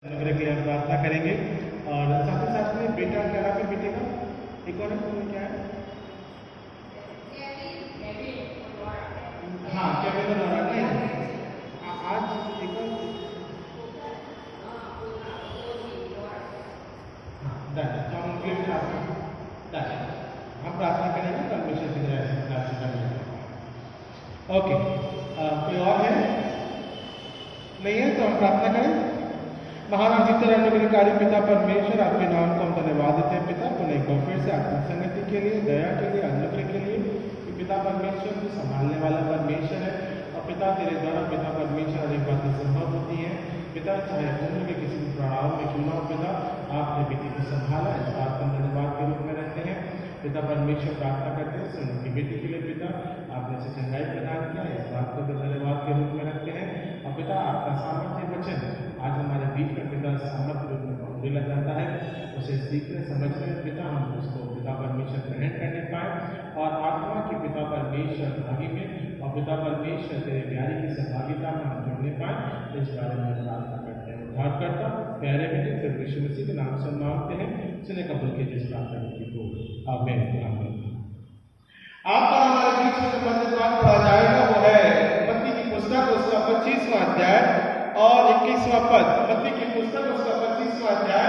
अनुग्रह के लिए हम प्रार्थना करेंगे और साथ ही साथ में बेटा क्या नाम है बेटे का एक और क्या है? हाँ केविन और नहीं आज एक और हाँ हम उनके हम प्रार्थना करेंगे परमेश्वर की दया ओके कोई और है नहीं है तो हम प्रार्थना करें। महान जीते अनुग्रहकारी पिता परमेश्वर आपके नाम को हम धन्यवाद देते हैं पिता पुनः एक बार फिर से आपकी संगति के लिए दया के लिए अनुग्रह के लिए कि पिता परमेश्वर को संभालने वाला परमेश्वर है और पिता तेरे द्वारा पिता परमेश्वर अनेक बातें संभव होती हैं पिता चाहे उम्र के किसी भी प्रणाव में क्यों ना हो पिता आपने बेटी को संभाला इस बात का धन्यवाद के रूप में रहते हैं पिता परमेश्वर प्रार्थना करते हैं सुन की बेटी के लिए पिता आपने इसे चंगाई प्रदान किया इस बात को धन्यवाद के रूप में रखते हैं और पिता आपका सामर्थ्य वचन आज हमारे बीच में पिता सामर्थ्य रूप में मिला जाता है उसे सीखने समझने पिता हम उसको पिता परमेश्वर ग्रहण करने पाए और आत्मा के पिता परमेश्वर भागी में और पिता परमेश्वर तेरे प्यारे की सहभागिता में हम जुड़ने पाए इस बारे में प्रार्थना करते हैं उद्धारकर्ता प्यारे बेटे फिर यीशु मसीह के नाम से मांगते हैं सुने कबूल के जिस प्रार्थना की को आमीन आमीन। आपका हमारे बीच में संबंधित बात पढ़ा जाएगा वो है मत्ती की पुस्तक उसका 25वां अध्याय और 21वां पद मत्ती की पुस्तक उसका 25वां अध्याय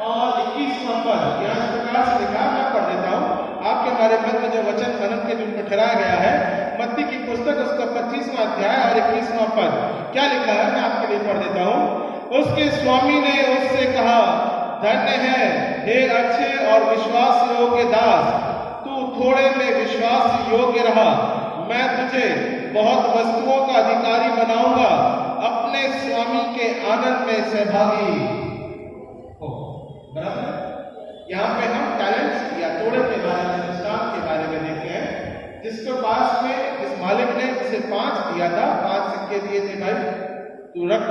और 21वां पद यहाँ इस प्रकार से लिखा मैं पढ़ देता हूँ आपके हमारे मन में जो वचन मनन के रूप में ठहराया गया है मत्ती की पुस्तक उसका 25वां अध्याय और 21वां पद क्या लिखा है मैं आपके लिए पढ़ देता हूँ। उसके स्वामी ने उससे कहा धन्य है हे अच्छे और विश्वास योग्य दास तू थोड़े में विश्वास योग्य रहा मैं तुझे बहुत वस्तुओं का अधिकारी बनाऊंगा अपने स्वामी के आनंद में सहभागी हो। बराबर यहाँ पे हम टैलेंट्स या थोड़े के बारे में दृष्टांत के बारे में देखते हैं जिसके पास में जिस मालिक ने उसे 5 दिया था 5 सिक्के दिए थे भाई तू रख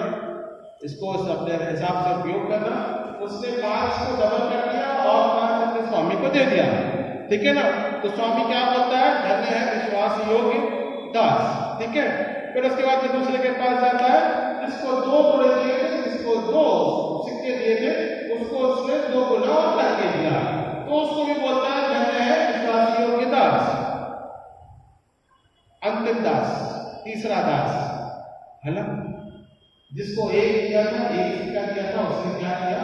इसको अपने हिसाब से उपयोग करना उसने 5 को डबल कर दिया और 5 अपने स्वामी को दे दिया ठीक है ना। तो स्वामी क्या बोलता है धन्य है विश्वास योग्य दास ठीक है। फिर उसके बाद जो दूसरे के पास जाता है जिसको 2 गुणे दिए थे जिसको 2 सिक्के दिए थे उसको उसने 2 गुना और करके दिया तो उसको भी बोलता है धन्य है विश्वास योग्य दास। अंतिम दास तीसरा दास है ना जिसको 1 दिया था 1 सिक्का दिया था उसने क्या किया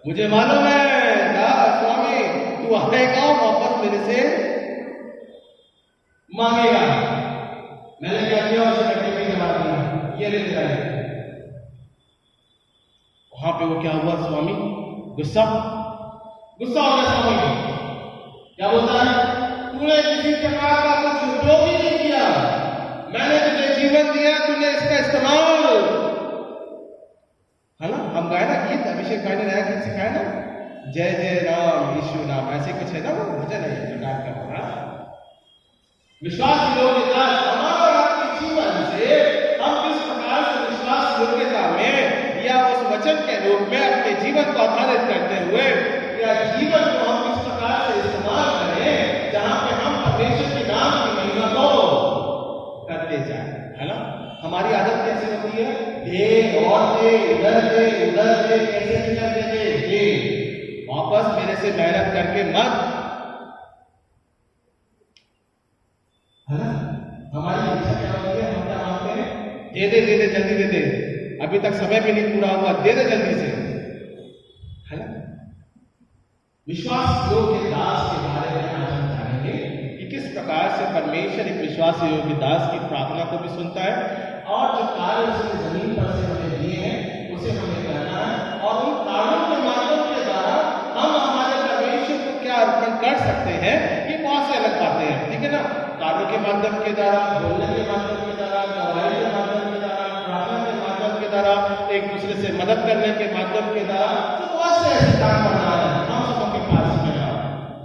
मुझे मालूम है स्वामी तू आएगा वापस मेरे से मांगेगा मैंने क्या किया उसे गड्ढे में जमा दिया ये ले जाए वहां पे वो क्या हुआ स्वामी गुस्सा गुस्सा हो गया स्वामी क्या बोलता है तूने किसी प्रकार का कुछ उपयोग ही नहीं किया मैंने तुझे जीवन दिया तूने इसका इस्तेमाल है ना हम गाए ना गीत अभिषेक भाई ने नया गीत सिखाया ना जय जय राम यीशु नाम ऐसे कुछ है ना वो भजन है जो गान कर रहा विश्वास योग्यता हमारा आपके जीवन से हम किस प्रकार से विश्वास योग्यता में या उस वचन के रूप में अपने जीवन को आधारित करते हुए या जीवन को हम किस प्रकार से इस्तेमाल करें जहां पे हम परमेश्वर के नाम की महिमा को करते जाए है ना। हमारी आदत कैसे होती है दे और दे उधर कैसे निकल देते दे वापस मेरे से मेहनत करके मत है ना। हमारी इच्छा क्या होती है हम क्या मांगते हैं दे दे जल्दी दे दे अभी तक समय भी नहीं पूरा हुआ दे दे जल्दी से है ना। विश्वास योग्य दास के बारे में आज हम जानेंगे कि किस प्रकार से परमेश्वर एक विश्वास योग्य दास की प्रार्थना को भी सुनता है और जो कार्य उसने जमीन पर से हमें दिए हैं उसे हमें करना है और उन कार्यों के माध्यम के द्वारा हम हमारे परमेश्वर को क्या अर्पण कर सकते हैं ये बहुत से अलग बातें हैं ठीक है ना। कार्यों के माध्यम के द्वारा बोलने के माध्यम के द्वारा गवाही के माध्यम के द्वारा प्रार्थना के माध्यम के द्वारा एक दूसरे से मदद करने के माध्यम के द्वारा तो बहुत से ऐसे काम करना है हम सबके पास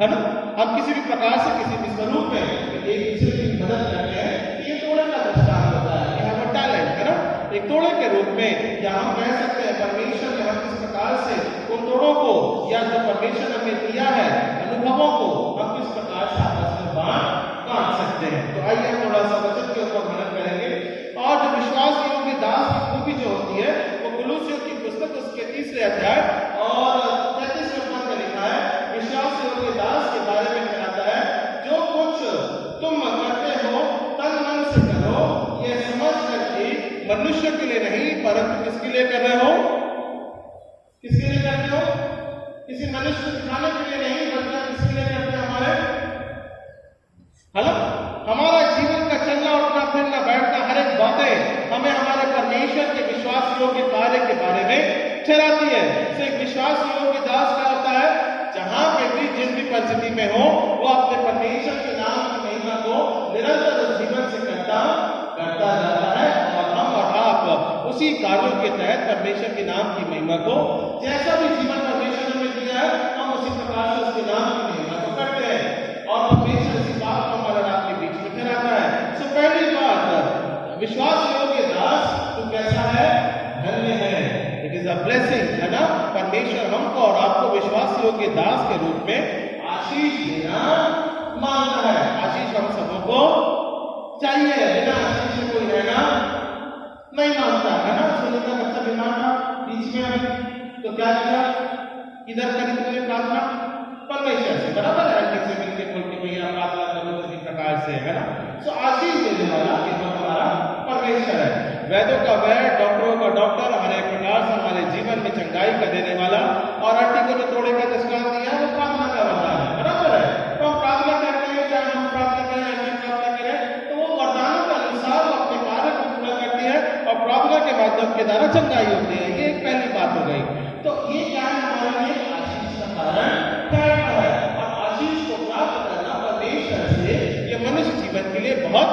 है ना। हम किसी भी प्रकार से किसी भी स्वरूप में एक दूसरे की मदद करते हैं ये तोड़े का दृष्टांत होता है यह हमारा टैलेंट है ना एक तोड़े के रूप में या हम कह सकते हैं परमेश्वर ने हम किस प्रकार से उन तोड़ों को या जो परमेश्वर ने हमें दिया है अनुभवों को हम किस प्रकार से आपस में बांट सकते हैं। तो आइए थोड़ा सा वचन के ऊपर मनुष्य के लिए नहीं, परंतु किसके लिए कर रहे हो? किसके लिए करते हो? किसी मनुष्य को दिखाने के लिए नहीं, बल्कि किसके लिए करते हैं? हमारे हेलो, हमारा जीवन का चलना उठना फिरना बैठना हर एक बातें हमें हमारे परमेश्वर के विश्वास योग्य कार्य के बारे में चलाती है। तो एक विश्वास योग्य दास क्या होता है? जहां पे भी जिस भी परिस्थिति में हो, वो अपने परमेश्वर के नाम की महिमा को निरंतर उस जीवन से करता जाता है, और हम और आप उसी कार्यों के तहत परमेश्वर के नाम की महिमा को, जैसा भी जीवन परमेश्वर ने हमें दिया है, हम उसी प्रकार से उसके नाम की महिमा को करते हैं, और परमेश्वर इसी बात को हमारे आपके बीच में कराता है। सो पहली बात, विश्वास योग्य दास तो कैसा है? धन्य है। इट इज अ ब्लेसिंग, है ना? परमेश्वर हमको और आपको विश्वास योग्य दास के रूप में आशीष देना मांगता है। आशीष हम सबों को चाहिए, बिना आशीष से कोई रहना नहीं मांगता, है ना? सुनीता बच्चा बीमार था बीच में, तो क्या किया? किधर करी तुमने प्रार्थना? परमेश्वर से, बराबर है? आंटी से मिलके बोल के भैया प्रार्थना करो इसी प्रकार से, है ना? सो आशीष देने वाला हमारा परमेश्वर है। वैद्यों का वैद्य, डॉक्टरों का डॉक्टर, हर एक प्रकार से हमारे जीवन में चंगाई का देने वाला, और आंटी को जो तोड़े का दृष्टांत दिया वो प्रार्थना का वरदान है, बराबर है? तो हम प्रार्थना करते हैं, चाहे हम प्रार्थना करें या प्रार्थना करें, तो वो वरदानों के अनुसार वो अपने कार्य को पूरा करती है, और प्रार्थना के माध्यम के द्वारा चंगाई होती है। ये एक पहली बात हो गई। तो ये क्या है? हमारे लिए आशीष का कारण ठहरता है, और आशीष को प्राप्त करना परमेश्वर से ये मनुष्य जीवन के लिए बहुत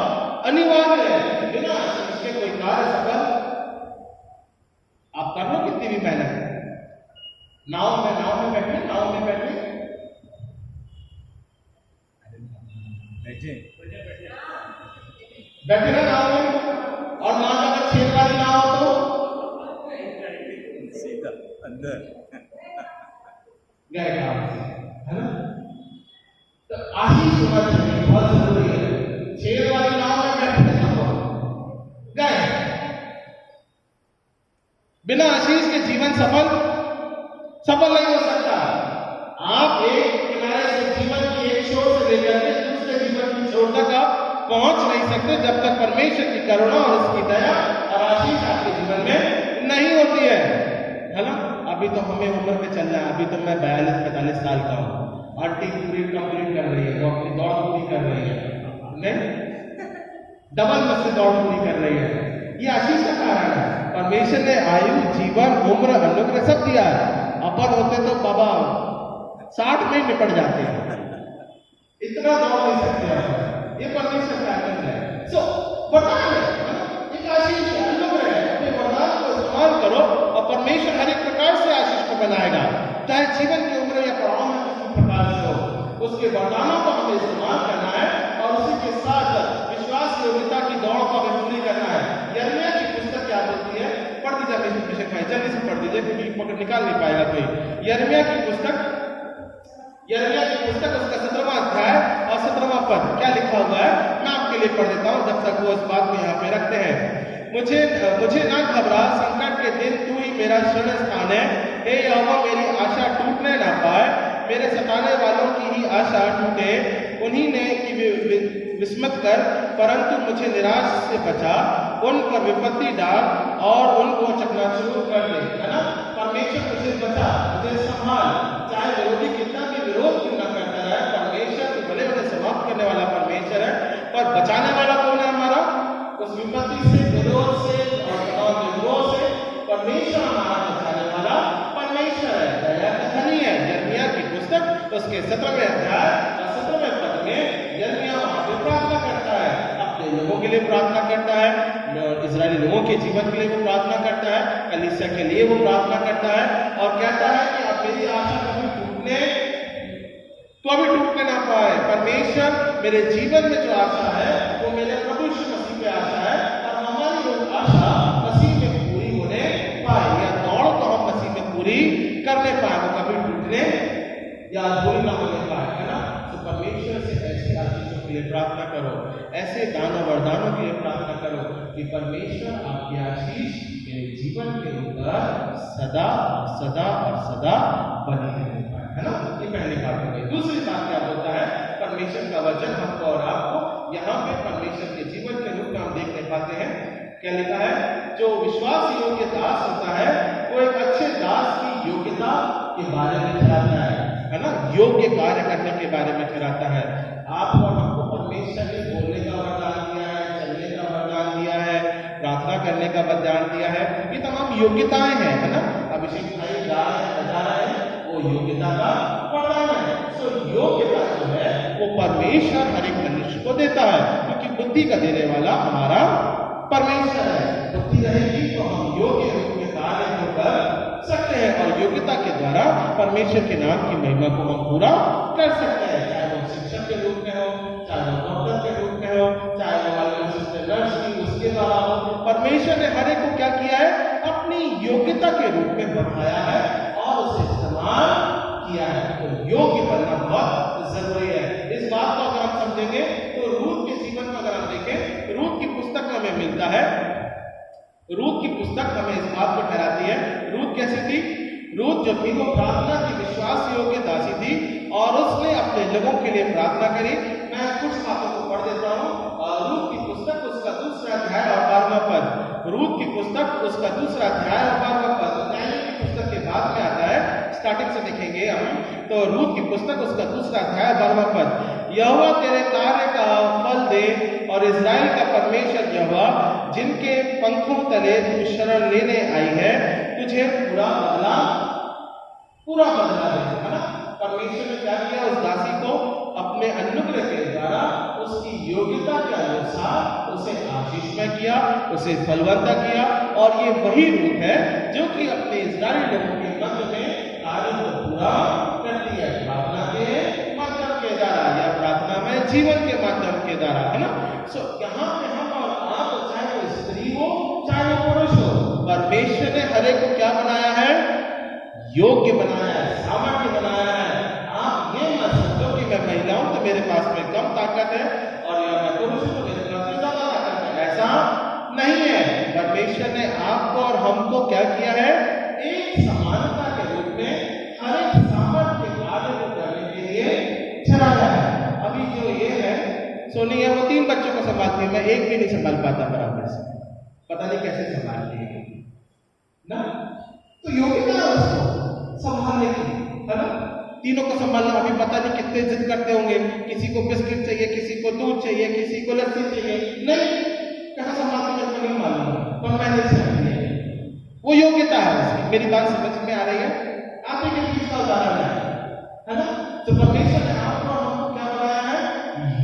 अनिवार्य है। बिना आशीष के कोई कार्य सफल आप कर लो कितनी भी मेहनत। नाव में बैठे ना नाव में, और मान लो अगर छेद वाली नाव हो तो सीधा अंदर गए काम, है ना? तो आशीष होना चाहिए, बहुत जरूरी है। छेद वाली नाव में बैठे गए, बिना आशीष के जीवन सफल नहीं हो सकता। आप एक किनारे से जीवन की एक छोर से लेकर के दूसरे जीवन की छोर तक आप पहुंच नहीं सकते जब तक परमेश्वर की करुणा और उसकी दया और आशीष आपके जीवन में नहीं होती है ना? अभी तो हमें उम्र में चल रहा है, अभी तो मैं 42-45 साल का हूँ, आंटी पूरी कंप्लीट कर रही है, वो अपनी दौड़ पूरी कर रही है, नहीं डबल मुझसे दौड़ पूरी कर रही है। ये आशीष का कारण है। परमेश्वर ने आयु, जीवन, उम्र, अनुग्रह सब दिया है। अपन होते तो बाबा 60 में निपट जाते हैं, इतना दौड़ नहीं सकते। ये परमेश्वर का आनंद है। सो वरदान है, एक आशीष है, अनुग्रह है। अपने वरदान को इस्तेमाल करो और परमेश्वर हर एक प्रकार से आशीष को बनाएगा, चाहे जीवन की उम्र या पड़ाव में किसी प्रकार से हो। उसके वरदानों को हमें इस्तेमाल करना है और उसी के साथ विश्वास योग्यता की दौड़ को हमें पूरी करना है। यिर्मयाह की पुस्तक क्या बोलती है? पढ़ दीजिए भाई, जल्दी से पढ़ दीजिए क्योंकि पकड़ निकाल नहीं पाएगा कोई। यिर्मयाह की पुस्तक उसका 17वां अध्याय और 17वां पद क्या लिखा हुआ है, मैं आपके लिए पढ़ देता हूं जब तक वो इस बात को यहाँ पे रखते हैं। मुझे ना घबरा, संकट के दिन तू ही मेरा शरण स्थान है। हे यहोवा, मेरी आशा टूटने ना पाए, मेरे सताने वालों की ही आशा टूटे, उन्हीं ने की विस्मत कर, परंतु मुझे निराश से बचा, उन पर विपत्ति डाल और उनको चकनाचूर कर दे, है ना? परमेश्वर मुझे बचा, मुझे संभाल, चाहे विरोधी कितना भी विरोध क्यों ना करता रहे, परमेश्वर तो भले उन्हें समाप्त करने वाला परमेश्वर है, पर बचाने वाला कौन है हमारा? उस विपत्ति से, विरोध से और विद्रोह से परमेश्वर हमारा बचाने वाला परमेश्वर है। दया का धनी है। यिर्मयाह की पुस्तक उसके 17वें अध्याय और 17वें पद में यिर्मयाह वहां पे प्रार्थना करता है, अपने लोगों के लिए प्रार्थना करता है, इजरायली लोगों के जीवन के लिए वो प्रार्थना करता है, कलीसिया के लिए वो प्रार्थना करता है और कहता है कि अब मेरी आशा कभी टूटने ना पाए। परमेश्वर मेरे जीवन में जो आशा है वो मेरे प्रभु यीशु मसीह पे आशा है, और हमारी वो आशा मसीह में पूरी होने पाए, या दौड़ को हम मसीह में पूरी करने पाए, वो कभी टूटने या अधूरी ना होने पाए, है ना? तो परमेश्वर से ऐसी आशीषों के लिए प्रार्थना करो, ऐसे दानों वरदानों के लिए प्रार्थना करो कि परमेश्वर आपकी आशीष मेरे जीवन के ऊपर सदा सदा और सदा बनी रहने पाए, है ना? ये पहली बात हो गई। दूसरी बात क्या होता है? परमेश्वर का वचन हमको और आपको यहाँ पे परमेश्वर के जीवन के रूप में हम देखने पाते हैं। क्या लिखा है? जो विश्वास योग्य दास होता है वो एक अच्छे दास की योग्यता के बारे में ठहराता है ना, योग्य कार्य करने के बारे में ठहराता है। आपको और हमको परमेश्वर ने बोलने का वरदान दिया है, चलने का वरदान दिया है, प्रार्थना करने का वरदान दिया है, ये तमाम योग्यताएं हैं, है ना। अभिषेक भाई गा रहे बजा रहे हैं, वो योग्यता का वरदान है। सो योग्यता जो है वो परमेश्वर हर एक मनुष्य को देता है, क्योंकि बुद्धि का देने वाला हमारा परमेश्वर है। बुद्धि रहेगी तो हम योग्य रूप में कार्य को कर सकते हैं और योग्यता के द्वारा परमेश्वर के नाम की महिमा को हम पूरा कर सकते हैं, चाहे वो शिक्षक के रूप में हो, चाहे वो डॉक्टर के रूप में हो, चाहे वो नर्स की उसके द्वारा हो। परमेश्वर ने हर एक को क्या किया है, अपनी योग्यता के रूप में बनाया है और उसे इस्तेमाल किया है। तो योग्य बनना बहुत जरूरी है। इस बात को अगर हम समझेंगे तो रूथ के जीवन को अगर हम देखें, रूथ की पुस्तक हमें मिलता है, रूथ की पुस्तक हमें इस बात को ठहराती है। रूथ कैसी थी? रूथ जो थी वो प्रार्थना की विश्वास योग्य दासी थी और उसने अपने लोगों के लिए प्रार्थना करी। मैं कुछ बातों को पढ़ देता हूँ। रूथ की पुस्तक उसका दूसरा अध्याय और 12वां पद। रूथ की पुस्तक उसका दूसरा अध्याय और 12वां पद न्यायों की पुस्तक के बाद में आता है, स्टार्टिंग से देखेंगे हम। तो रूथ की पुस्तक उसका दूसरा अध्याय 12वां पद। यहोवा तेरे कार्य का फल दे और इज़राइल का परमेश्वर यहोवा जिनके पंखों तले तू शरण लेने आई है तुझे पूरा बदला दे, है ना। परमेश्वर ने क्या किया, उस दासी को अपने अनुग्रह के द्वारा उसकी योग्यता के अनुसार उसे आशीषमय किया, उसे फलवंता किया। और ये वही रूप है जो कि अपने इज़राइली लोगों के मध्य में कार्य को पूरा करती है, प्रार्थना के माध्यम के द्वारा या प्रार्थना में जीवन के माध्यम के द्वारा, है ना। सो यहाँ पे हम और आप, चाहे वो स्त्री हो चाहे वो पुरुष हो, परमेश्वर ने हर एक को क्या बनाया है, योग्य बनाया है, सामर्थ्य बनाया है। आप ये मत समझो कि मैं महिला हूं तो मेरे पास में कम ताकत है और या मैं पुरुष हूं तो मेरे पास में ज्यादा ताकत है, ऐसा नहीं है। परमेश्वर ने आपको और हमको क्या किया है, एक समानता के रूप में हर एक सामर्थ्य के कार्य को करने के लिए ठहराया है। अभी जो ये है सोनी है, वो 3 बच्चों को संभालती है, मैं एक भी नहीं संभाल पाता बराबर से, पता नहीं कैसे संभालती है ना। तो योग्यता है उसको संभालने की, है ना। तीनों को संभालना, अभी पता नहीं कितने जिद करते होंगे, किसी को बिस्किट चाहिए, किसी को दूध चाहिए, किसी को लस्सी चाहिए, नहीं कहाँ संभालते हैं नहीं मालूम, पर मैंने समझ लिया वो योग्यता है उसकी। मेरी बात समझ में आ रही है? आप एक चीज का उदाहरण है ना। तो परमेश्वर ने आपको और हमको क्या बनाया है,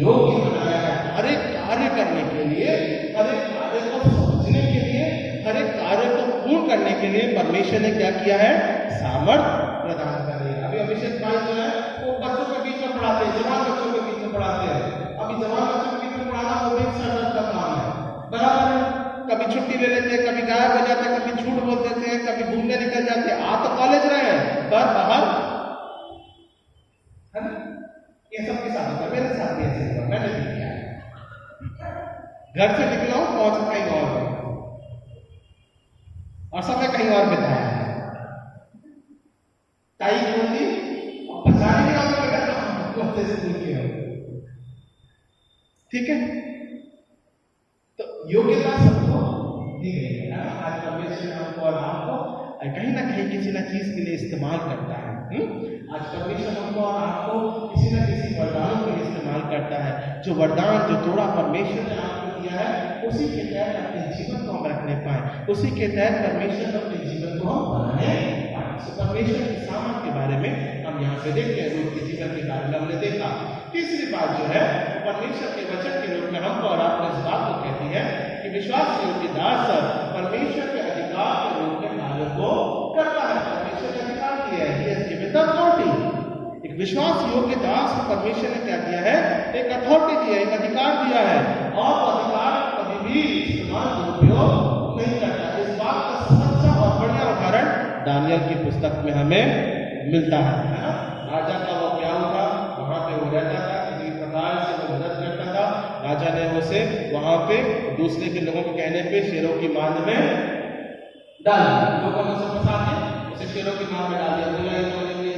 योग्य बनाया है हर एक कार्य करने के लिए, हर एक कार्य को समझने के लिए, हर एक कार्य को पूर्ण करने के लिए परमेश्वर ने क्या किया है, सामर्थ्य प्रदान कर रही है। अभी अभिषेक भाई जो है वो बच्चों के बीच में पढ़ाते हैं, जवान बच्चों के बीच में पढ़ाते हैं। अभी जवान बच्चों के बीच में पढ़ाना वो एक सरल का काम है, बराबर है। कभी छुट्टी ले लेते हैं, कभी गायब हो जाते हैं, कभी झूठ बोल देते हैं, कभी घूमने निकल जाते हैं। आ तो कॉलेज रहे हैं पर बाहर, है ना। ये सबके साथ होता है, मेरे साथ भी ऐसे हुआ, मैंने भी किया। घर से निकला हूं, पहुंच कहीं और समय कहीं और बिताया है। टाई खोल दी और बचाने के लिए ठीक है। तो योग्यता सबको दी गई है ना। आज परमेश्वर हमको और आपको कहीं ना कहीं किसी ना चीज के लिए इस्तेमाल करता है। आज परमेश्वर हमको और आपको किसी न किसी वरदान के लिए इस्तेमाल करता है। जो वरदान, जो तोड़ा परमेश्वर ने आपको दिया है, उसी के तहत अपने जीवन को हम रखने पाए, उसी के तहत परमेश्वर अपने जीवन को हम बनाने पाए। परमेश्वर की सामर्थ के बारे में हम यहाँ पे देखते हैं, रूथ के जीवन के बारे में हमने देखा। तीसरी बात जो है, परमेश्वर के वचन के रूप में हमको और आपको इस बात को कहती है कि विश्वास योग्य दास परमेश्वर के अधिकार के रूप में कार्य को करता है। परमेश्वर ने अधिकार दिया है, एक विश्वास योग्य दास को परमेश्वर ने क्या दिया है, एक अथॉरिटी दिया है, एक अधिकार दिया है, और वो अधिकार कभी भी इस्तेमाल दुरुपयोग नहीं करता। इस बात का सच्चा और बढ़िया उदाहरण दानियल की पुस्तक में हमें मिलता है ना। राजा का वो क्या हुआ, वहां पे वो रहता था, किसी प्रकार से वो मदद करता था। राजा ने उसे वहां पे दूसरे के लोगों के कहने पे शेरों की मांद में डाल दिया। लोगों ने उसे फंसा के उसे शेरों की मांद में डाल दिया। बोला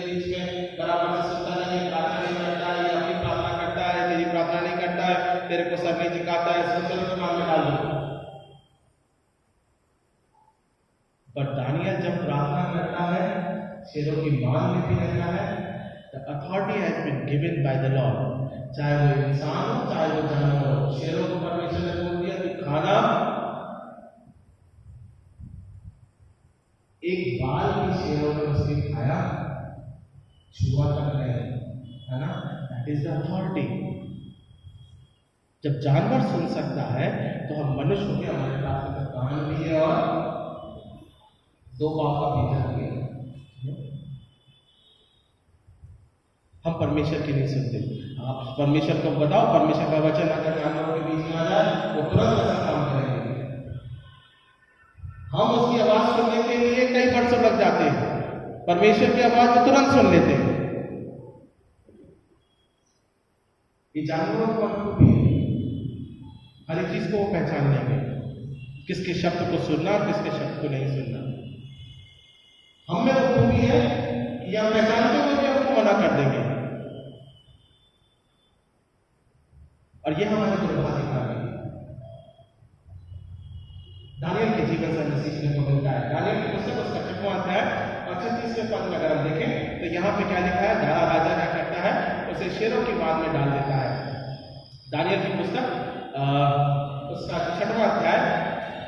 बीच में बराबर से सुनता नहीं, प्रार्थना नहीं करता है, अपनी प्रार्थना करता है, तेरी प्रार्थना नहीं करता है, तेरे को सर नहीं झुकाता है, शेरों की मांद में डाल दिया। प्रार्थना करता है, शेरों की मान में भी रहता है। The authority has been given by the Lord, चाहे वो इंसान हो चाहे वो जानवर हो। शेरों को परमेश्वर ने बोल दिया कि खाना, एक बाल भी शेरों ने उसने खाया, छुआ तक नहीं, है ना? That is the authority। जब जानवर सुन सकता है तो हम मनुष्य हो गए, हमारे पास में कान भी है और दो पाँव का भीतर भी है। हम परमेश्वर की नहीं सुनते। आप परमेश्वर को बताओ, परमेश्वर का वचन अगर जानवरों के बीच में आ जाए वो तुरंत ऐसा काम करेंगे। हम उसकी आवाज सुनने के लिए कई वर्षों लग जाते हैं, परमेश्वर की आवाज को तुरंत सुन लेते हैं। ये जानवरों को अनुभव भी है, हर एक चीज को वो पहचान लेंगे, किसके शब्द को सुनना, किसके शब्द को नहीं सुनना। हम में वो खूबी है कि हम पहचानते हुए भी उसको मना कर देंगे, और ये हमारे दुर्भाग्य का है। दानियल के जीवन से हमें सीखने को मिलता है। दानियल की पुस्तक उसका 6वां अध्याय और 36वें पद में अगर हम देखें तो यहाँ पे क्या लिखा है, राजा क्या करता है, उसे शेरों की बात में डाल देता है। दानियल की पुस्तक उसका 6वां अध्याय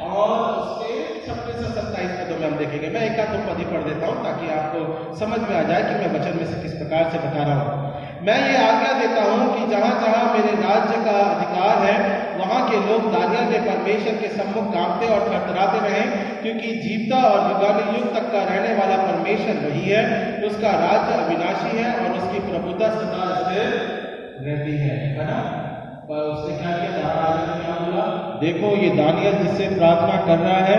और उसके 26 से 27 पदों में हम देखेंगे। मैं एक आध दो पद ही पढ़ देता हूँ ताकि आपको समझ में आ जाए कि मैं वचन में से किस प्रकार से बता रहा हूँ। मैं ये आज्ञा देता हूँ कि जहाँ जहाँ मेरे राज्य का अधिकार है वहाँ के लोग दानियल के परमेश्वर के सम्मुख कांपते और थरथराते रहें, क्योंकि जीवता और युगानुयुग तक का रहने वाला परमेश्वर वही है। उसका राज्य अविनाशी है और उसकी प्रभुता सदा स्थिर रहती है ना? पर उसने क्या किया, राजा ने क्या बोला, देखो ये दानियल जिससे प्रार्थना कर रहा है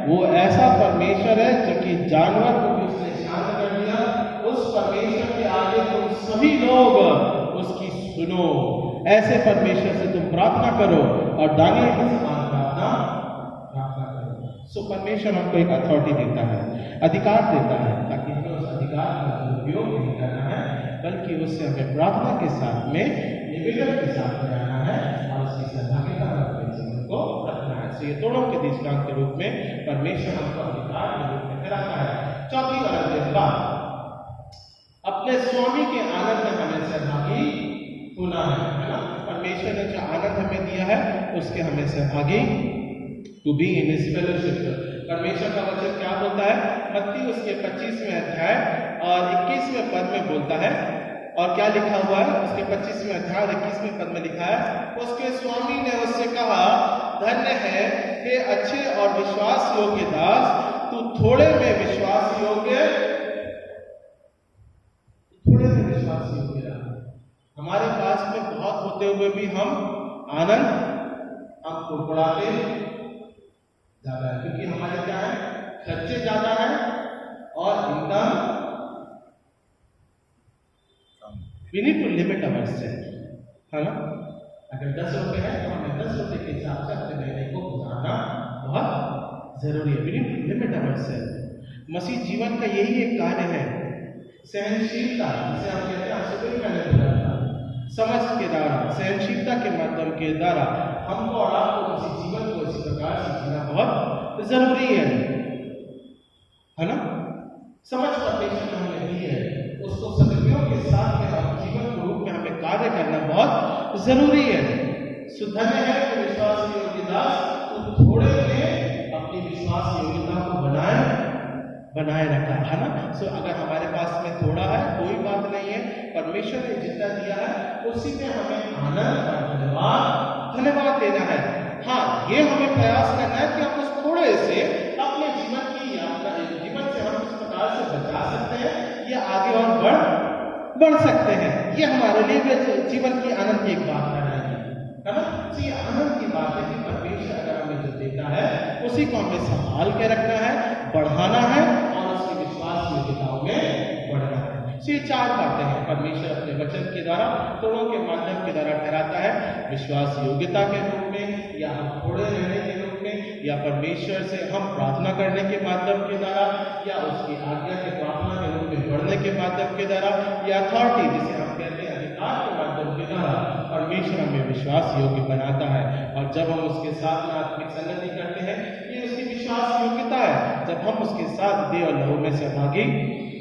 वो ऐसा परमेश्वर है जो कि जानवर को भी उसने शांत कर दिया। उस परमेश्वर के आगे तुम सभी लोग उसकी सुनो, ऐसे परमेश्वर से तुम प्रार्थना करो और दानियल के समान प्रार्थना करो। सो परमेश्वर हमको एक अथॉरिटी देता है, अधिकार देता है, ताकि हमें उस अधिकार का उपयोग नहीं करना है, बल्कि उससे हमें प्रार्थना के साथ में, निवेदन के साथ में रहना है और उसकी सहभागिता में अपने जीवन को रखना है। तो ये दोनों के दृष्टांत के रूप में परमेश्वर हमको अधिकार के रूप में कराता है। चौथी बात, अपने स्वामी के आनंद में हमें सहभागी होना है ना? परमेश्वर ने जो आनंद हमें दिया है उसके हमें सहभागी, to be in his fellowship. परमेश्वर का वचन क्या बोलता है, मत्ती उसके 25वें अध्याय और 21वें पद में बोलता है, और क्या लिखा हुआ है उसके 25वें अध्याय और 21वें पद में लिखा है, उसके स्वामी ने उससे कहा, धन्य है हे अच्छे और विश्वास योग्य दास, तू थोड़े में विश्वास योग्य रहा। हमारे पास में बहुत होते हुए भी हम आनंद हम कुड़कुड़ाते ज्यादा है, क्योंकि हमारे क्या है, खर्चे ज्यादा है और income we need to limit ourselves, है ना? अगर 10 रुपए है तो हमें 10 रुपए के हिसाब से अपने महीने को गुजारना बहुत जरूरी है। we need to limit ourselves। मसीह जीवन का यही एक कार्य है, सहनशीलता, जिसे हम कहते हैं, आपसे कोई कहने बोला था, समझ के द्वारा, सहनशीलता के माध्यम के द्वारा हमको और आपको किसी जीवन को इसी प्रकार से जीना बहुत जरूरी है ना? समझ परमेश्वर ने हमें दी है, उसको सदुपयोग के साथ में हम जीवन के रूप में हमें कार्य करना बहुत जरूरी है। सुधन्य है कि विश्वास योग्य दास, तो थोड़े में अपनी विश्वास योग्यता को बनाए रखा है ना? सो अगर हमारे पास में थोड़ा है कोई बात नहीं है, परमेश्वर ने जितना दिया है उसी में हमें आनंद और धन्यवाद देना है। हाँ, ये हमें प्रयास करना है कि हम उस थोड़े से अपने जीवन की यात्रा, जीवन से हम किस प्रकार से बचा सकते हैं या आगे और बढ़ सकते हैं। ये हमारे लिए जीवन की आनंद की एक बात है ना? तो ये आनंद की बात है कि परमेश्वर अगर हमें जो देता है उसी को हमें संभाल के रखना है, बढ़ाना है और उसकी विश्वास योग्यताओं में बढ़ना है। तो ये 4 बातें हैं परमेश्वर अपने वचन के द्वारा, दोनों के माध्यम के द्वारा ठहराता है, विश्वास योग्यता के रूप में या हम थोड़े रहने के रूप में, या परमेश्वर से हम प्रार्थना करने के माध्यम के द्वारा, या उसकी आज्ञा के प्रार्थना के रूप में बढ़ने के माध्यम के द्वारा, या अथॉरिटी जिसे हम कहते हैं अधिकार के माध्यम के द्वारा परमेश्वर हमें विश्वास योग्य बनाता है। और जब हम उसके साथ में आत्मिक संगति करते हैं, ये उसकी विश्वास योग्यता है जब हम उसके साथ देह और लहू में सहभागी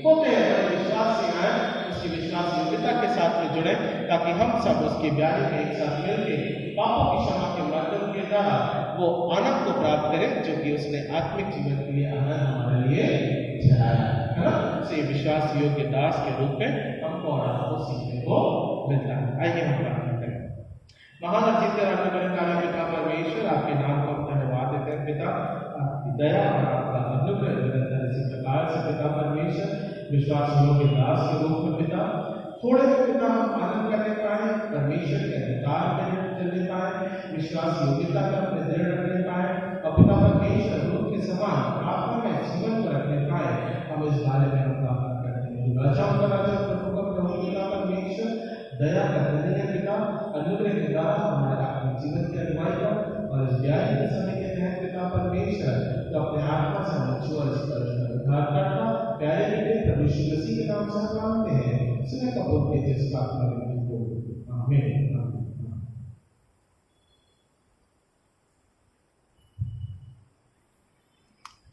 होते हैं। बड़े विश्वास से आए, उसकी विश्वास योग्यता के साथ में जुड़े, ताकि हम सब उसकी ब्याह में एक साथ मिलकर पापों की क्षमा के माध्यम के द्वारा वो आनंद को प्राप्त करें जो कि उसने आत्मिक जीवन के लिए आनंद हमारे लिए चलाया है ना। से विश्वास योग्य दास के रूप में हमको और आपको सीखने को मिलता है। आइए हम प्रार्थना करें। महान और जीते रहने वाले काले पिता परमेश्वर, आपके नाम को हम धन्यवाद देते हैं पिता। आपकी दया और आपका अनुग्रह निरंतर इसी प्रकार से पिता परमेश्वर विश्वास योग्य दास के रूप में पिता थोड़े से पिता हम पालन करने पाए, परमेश्वर के अधिकार में चलने पाए, विश्वास योग्यता का अपने दृढ़ रखने पाए और पिता परमेश्वर रूप के समान प्रार्थना में जीवन को रखने पाए। हम इस बारे में हम प्रार्थना करते हैं। राजाओं का राजा प्रभु का प्रभु पिता परमेश्वर दया करते हैं पिता, अनुग्रह के द्वारा हमारे अपने जीवन की अगुवाई कर और इस ब्याह के समय के तहत पिता परमेश्वर तो अपने आत्मा से हम छुआ इस पर उद्धार करता प्यारे बेटे प्रभु यीशु मसीह के नाम से हम मांगते हैं। सुने कबूल कीजिए इस प्रार्थना को। आमीन।